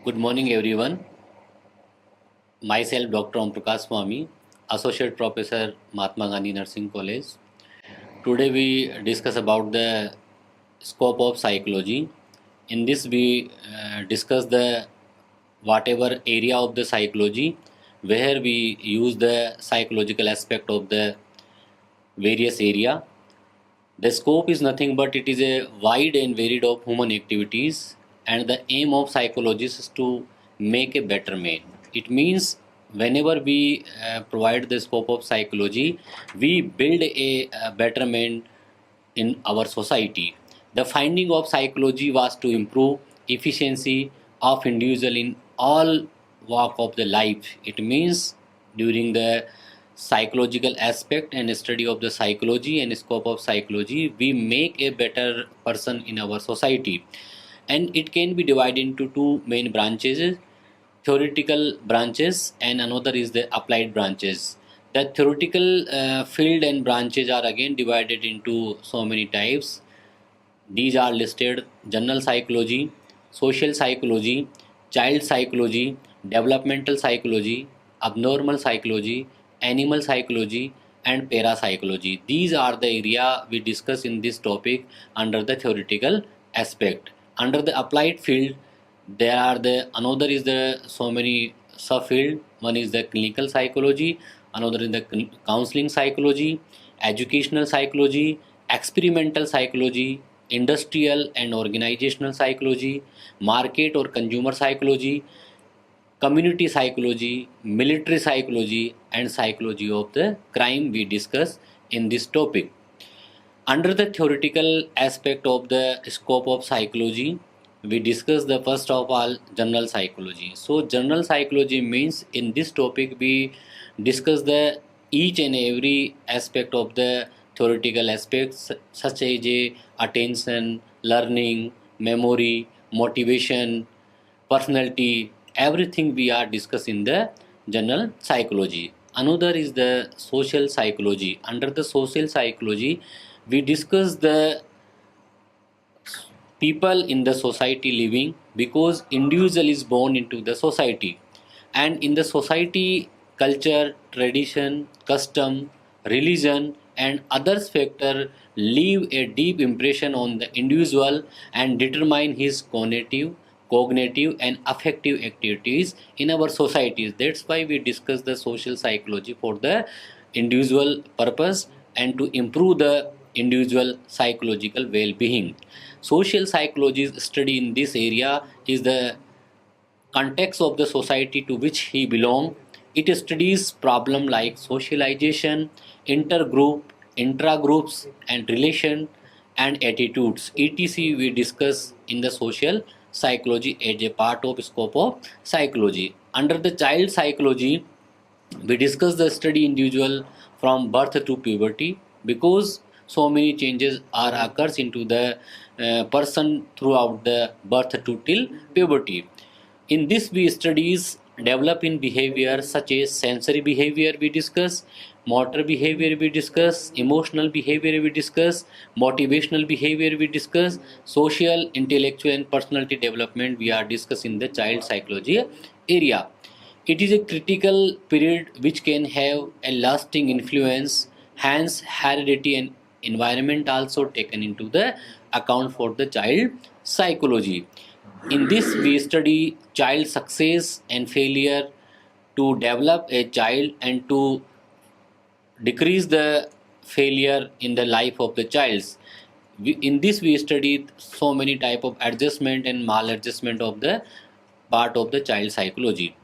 Good morning, everyone. Myself, Dr. Om Prakash Swami, Associate Professor, Mahatma Gandhi Nursing College. Today we discuss about the scope of psychology. In this, we discuss the whatever area of the psychology where we use the psychological aspect of the various area. The scope is nothing but it is a wide and varied of human activities, and the aim of psychologists is to make a better man. It means whenever we provide the scope of psychology, we build a better man in our society. The finding of psychology was to improve efficiency of individual in all walk of the life. It means during the psychological aspect and study of the psychology and scope of psychology, we make a better person in our society. And it can be divided into two main branches, theoretical branches and another is the applied branches. The theoretical field and branches are again divided into so many types. These are listed: general psychology, social psychology, child psychology, developmental psychology, abnormal psychology, animal psychology, and parapsychology. These are the area we discuss in this topic under the theoretical aspect. Under the applied field, there are the another is the so many subfield. One is the clinical psychology, another is the counseling psychology, educational psychology, experimental psychology, industrial and organizational psychology, market or consumer psychology, community psychology, military psychology, and psychology of the crime we discuss in this topic. Under the theoretical aspect of the scope of psychology, we discuss the first of all general psychology. So general psychology means in this topic we discuss the each and every aspect of the theoretical aspects such as attention, learning, memory, motivation, personality, everything we are discussing the general psychology. Another is the social psychology. Under the social psychology, we discuss the people in the society living, because individual is born into the society, and in the society culture, tradition, custom, religion and others factor leave a deep impression on the individual and determine his cognitive and affective activities in our societies. That's why we discuss the social psychology for the individual purpose and to improve the individual psychological well-being. Social psychology's study in this area is the context of the society to which he belongs. It studies problems like socialization, intergroup, intragroups, and relation and attitudes. etc. we discuss in the social psychology as a part of scope of psychology. Under the child psychology, we discuss the study individual from birth to puberty, because so many changes are occurs into the person throughout the birth to till puberty. In this we studies develop in behavior such as sensory behavior we discuss, motor behavior we discuss, emotional behavior we discuss, motivational behavior we discuss, social, intellectual and personality development we are discussing the child psychology area. It is a critical period which can have a lasting influence, hence heredity and environment also taken into the account for the child psychology. In this we study child success and failure to develop a child and to decrease the failure in the life of the child. In this we studied so many type of adjustment and maladjustment of the part of the child psychology.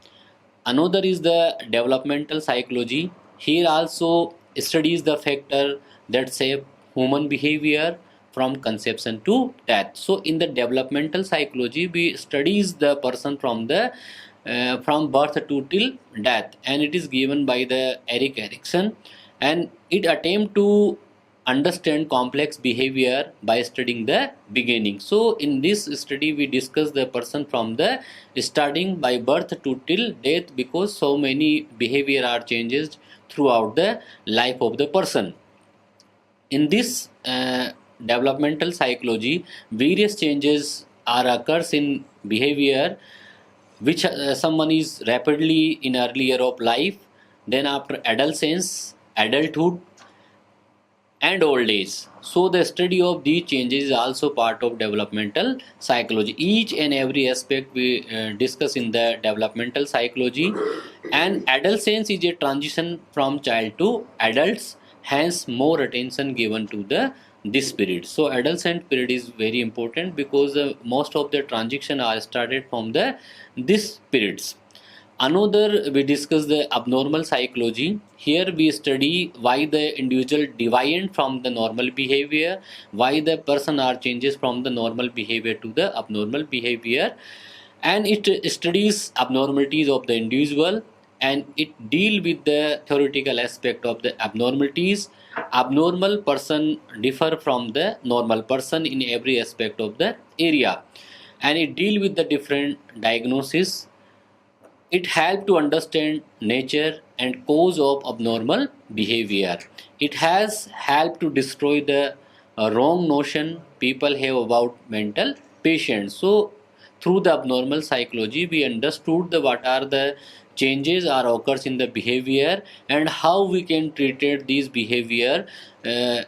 Another is the developmental psychology. Here also studies the factor that shape human behavior from conception to death. So in the developmental psychology, we studies the person from the from birth to till death, and it is given by the Eric Erikson, and it attempt to understand complex behavior by studying the beginning. So in this study we discuss the person from the starting by birth to till death, because so many behavior are changes throughout the life of the person. In this developmental psychology, various changes are occurs in behavior which someone is rapidly in early year of life, then after adolescence, adulthood, and old age. So the study of these changes is also part of developmental psychology. Each and every aspect we discuss in the developmental psychology. And adolescence is a transition from child to adults, hence more attention given to the this period. So adolescent period is very important because most of the transition are started from the this periods. Another, we discuss the abnormal psychology. Here we study why the individual deviant from the normal behavior, why the person are changes from the normal behavior to the abnormal behavior, and it studies abnormalities of the individual, and it deal with the theoretical aspect of the abnormalities. Abnormal person differ from the normal person in every aspect of the area, and it deal with the different diagnosis. It helps to understand nature and cause of abnormal behavior. It has helped to destroy the wrong notion people have about mental patients. So through the abnormal psychology, we understood the what are the changes are occurs in the behavior and how we can treat these behavior uh,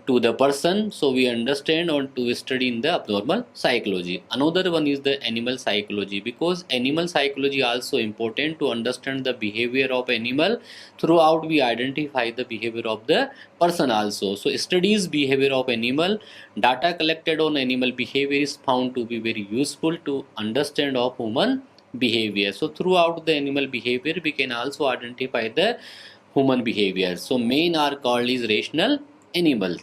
to the person. So we understand or to study in the abnormal psychology. Another one is the animal psychology, because animal psychology also important to understand the behavior of animal. Throughout we identify the behavior of the person also. So studies behavior of animal. Data collected on animal behavior is found to be very useful to understand of human behavior. So throughout the animal behavior we can also identify the human behavior. So main are called is rational animals.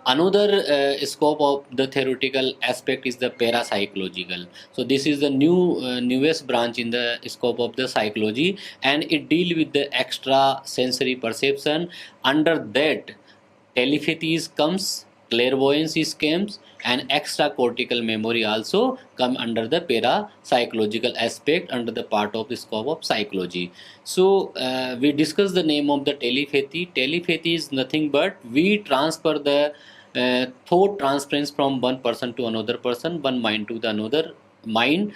Another scope of the theoretical aspect is the parapsychological. So this is the newest branch in the scope of the psychology, and it deal with the extra sensory perception. Under that, telepathy comes, clairvoyance comes, and extra cortical memory also come under the parapsychological aspect under the part of the scope of psychology. So we discuss the name of the telepathy. Telepathy is nothing but we transfer the thought transference from one person to another person, one mind to the another mind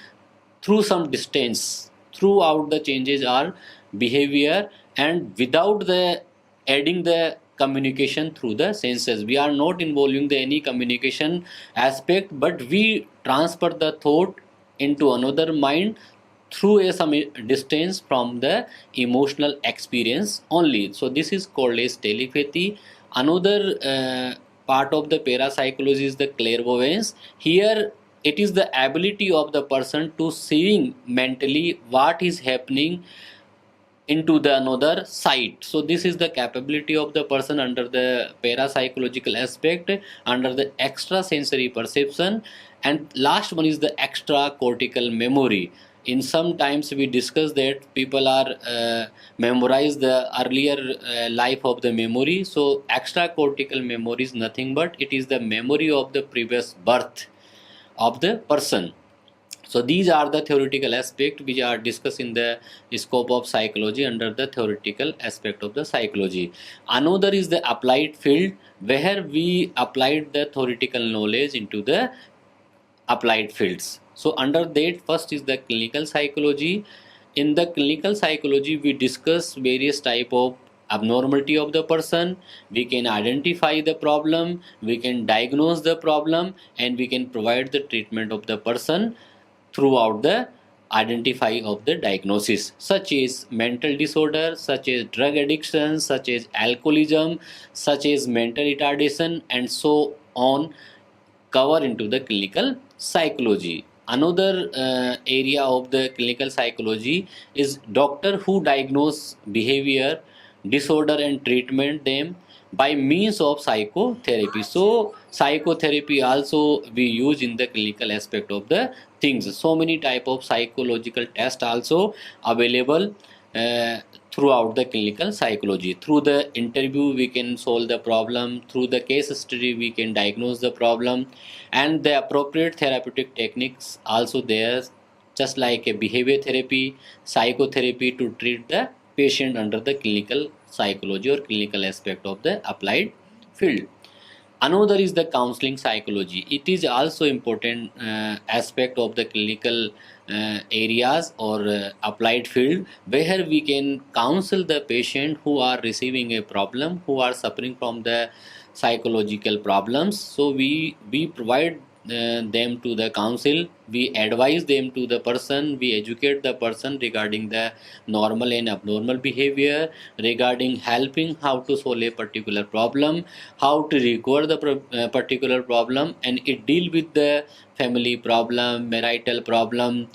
through some distance. Throughout the changes are behavior, and without the adding the communication through the senses. We are not involving the any communication aspect, but we transfer the thought into another mind through a some distance from the emotional experience only. So this is called as telepathy. Another part of the parapsychology is the clairvoyance. Here it is the ability of the person to seeing mentally what is happening into the another site. So this is the capability of the person under the parapsychological aspect, under the extra sensory perception. And last one is the extra cortical memory. In sometimes we discuss that people are memorize the earlier life of the memory. So extra cortical memory is nothing but it is the memory of the previous birth of the person. So these are the theoretical aspects which are discussed in the scope of psychology under the theoretical aspect of the psychology. Another is the applied field, where we applied the theoretical knowledge into the applied fields. So under that, first is the clinical psychology. In the clinical psychology we discuss various type of abnormality of the person. We can identify the problem, we can diagnose the problem, and we can provide the treatment of the person throughout the identify of the diagnosis, such as mental disorder, such as drug addiction, such as alcoholism, such as mental retardation, and so on, cover into the clinical psychology. Another area of the clinical psychology is doctor who diagnose behavior disorder and treatment them by means of psychotherapy. So psychotherapy also we use in the clinical aspect of the things. So many type of psychological tests also available uh, throughout the clinical psychology. Through the interview we can solve the problem, through the case study we can diagnose the problem, and the appropriate therapeutic techniques also there, just like a behavior therapy, psychotherapy, to treat the patient under the clinical psychology or clinical aspect of the applied field. Another is the counseling psychology. It is also important aspect of the clinical areas or applied field, where we can counsel the patient who are receiving a problem, who are suffering from the psychological problems. So we provide them to the council, we advise them to the person, we educate the person regarding the normal and abnormal behavior, regarding helping how to solve a particular problem, how to recover the particular problem, and it deal with the family problem, marital problem,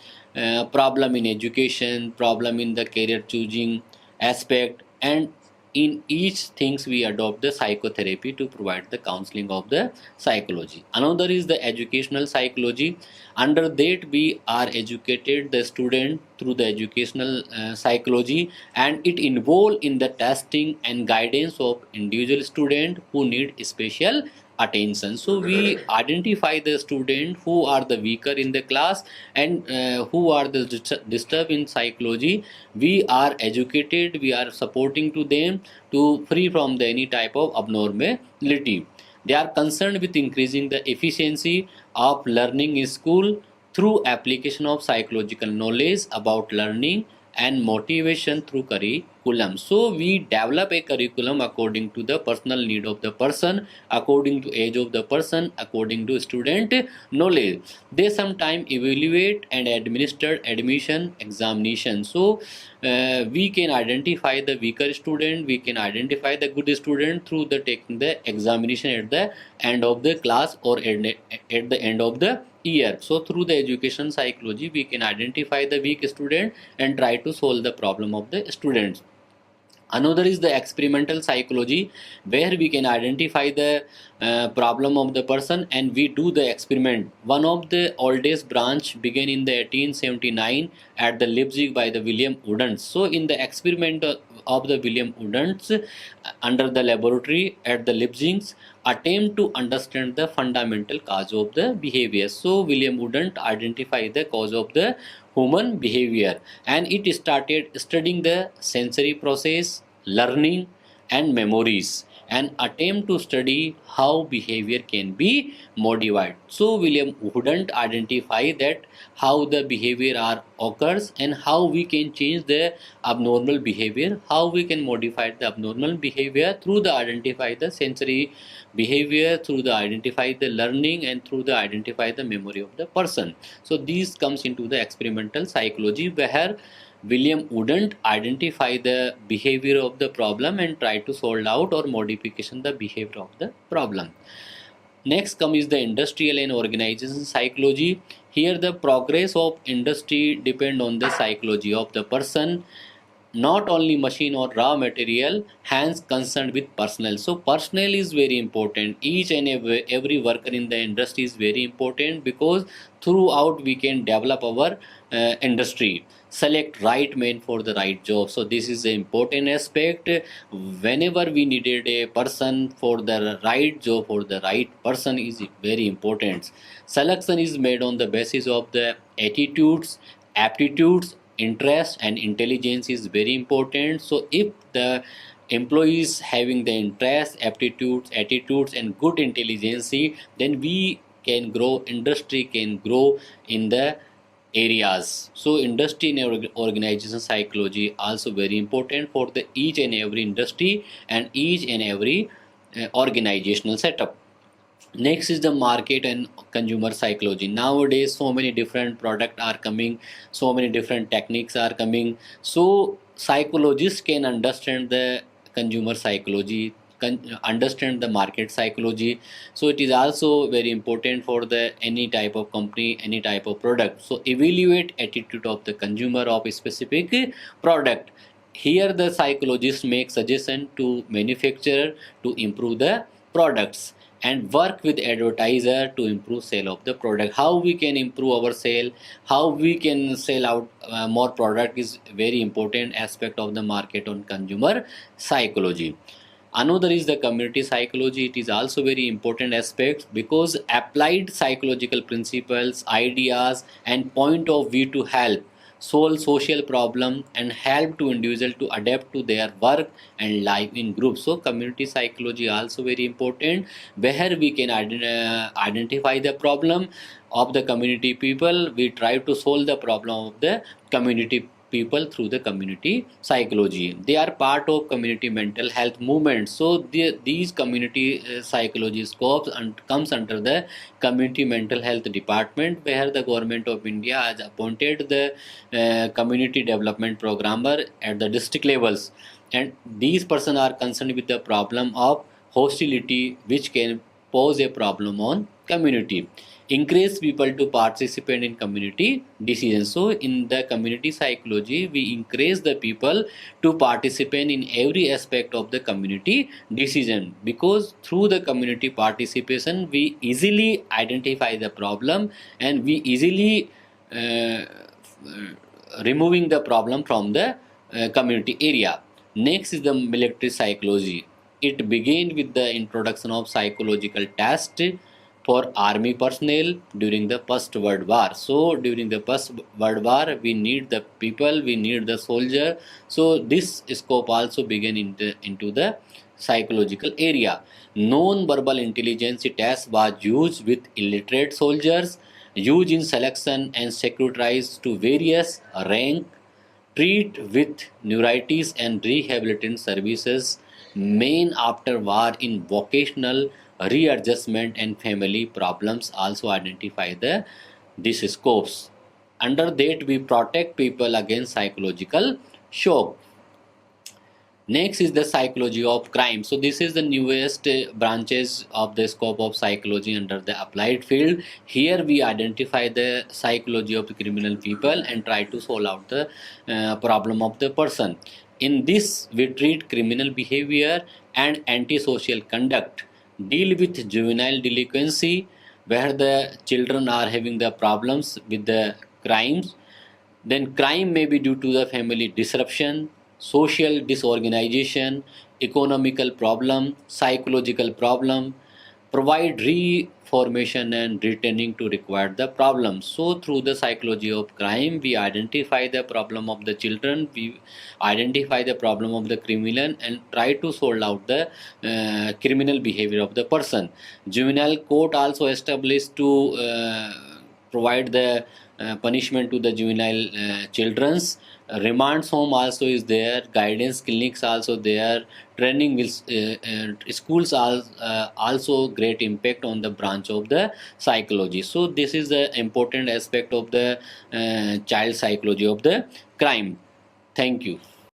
problem in education, problem in the career choosing aspect, and in each things we adopt the psychotherapy to provide the counseling of the psychology. Another is the educational psychology. Under that we are educated the student through the educational psychology, and it involve in the testing and guidance of individual student who need special attention. So we identify the student who are the weaker in the class, and who are the disturbed in psychology. We are educated, we are supporting to them to free from the any type of abnormality. They are concerned with increasing the efficiency of learning in school through application of psychological knowledge about learning and motivation through curriculum. So we develop a curriculum according to the personal need of the person, according to age of the person, according to student knowledge. They sometimes evaluate and administer admission examination. So we can identify the weaker student, we can identify the good student through the taking the examination at the end of the class or at the end of the year. So through the education psychology we can identify the weak student and try to solve the problem of the students. Another is the experimental psychology, where we can identify the problem of the person and we do the experiment. One of the oldest branch began in the 1879 at the Leipzig by the William Wooden. So in the experiment of the William Wooden's under the laboratory at the Leipzig, attempt to understand the fundamental cause of the behavior. So William Wooden identified the cause of the human behavior, and it started studying the sensory process, learning and memories, and attempt to study how behavior can be modified. So William Wooden identify that how the behavior are occurs and how we can change the abnormal behavior, how we can modify the abnormal behavior through the identify the sensory behavior, through the identify the learning, and through the identify the memory of the person. So these comes into the experimental psychology, where William wouldn't identify the behavior of the problem and try to solve out or modification the behavior of the problem. Next come is the industrial and organization psychology. Here the progress of industry depend on the psychology of the person, not only machine or raw material, hence concerned with personnel. So personnel is very important. Each and every worker in the industry is very important, because throughout we can develop our industry, select right man for the right job. So this is the important aspect. Whenever we needed a person for the right job, for the right person is very important. Selection is made on the basis of the attitudes, aptitudes, interest and intelligence is very important. So if the employees having the interest, aptitudes, attitudes and good intelligence, then we can grow, industry can grow in the areas. So industry and organization psychology also very important for the each and every industry and each and every organizational setup. Next is the market and consumer psychology. Nowadays so many different products are coming, so many different techniques are coming. So psychologists can understand the consumer psychology, understand the market psychology. So it is also very important for the any type of company, any type of product. So evaluate attitude of the consumer of a specific product. Here the psychologists make suggestion to manufacturer to improve the products, and work with advertiser to improve sale of the product. How we can improve our sale, how we can sell out more product is very important aspect of the market on consumer psychology. Another is the community psychology. It is also very important aspect, because applied psychological principles, ideas and point of view to help solve social problem, and help to individual to adapt to their work and life in groups. So community psychology also very important, where we can identify the problem of the community people. We try to solve the problem of the community people through the community psychology. They are part of community mental health movement. So these community psychology scopes and comes under the community mental health department, where the government of India has appointed the community development programmer at the district levels, and these persons are concerned with the problem of hostility which can pose a problem on community. Encourage people to participate in community decisions. So in the community psychology, we encourage the people to participate in every aspect of the community decision, because through the community participation we easily identify the problem, and we easily removing the problem from the community area. Next is the military psychology. It began with the introduction of psychological test for army personnel during the First World War. So during the First World War, we need the people, we need the soldier. So this scope also began into the psychological area. Non-verbal intelligence test was used with illiterate soldiers, used in selection and securitized to various rank, treat with neuritis and rehabilitation services, main after war in vocational readjustment and family problems also identify the these scopes. Under that we protect people against psychological shock. Next is the psychology of crime. So this is the newest branches of the scope of psychology under the applied field. Here we identify the psychology of the criminal people and try to solve out the problem of the person. In this we treat criminal behavior and antisocial conduct, deal with juvenile delinquency, where the children are having the problems with the crimes. Then crime may be due to the family disruption, social disorganization, economical problem, psychological problem, provide reformation and returning to require the problem. So through the psychology of crime, we identify the problem of the children, we identify the problem of the criminal and try to solve out the criminal behavior of the person. Juvenile court also established to provide the punishment to the juvenile children's. Remand home also is there, guidance clinics also there, training is, schools are also great impact on the branch of the psychology. So this is the important aspect of the child psychology of the crime. Thank you.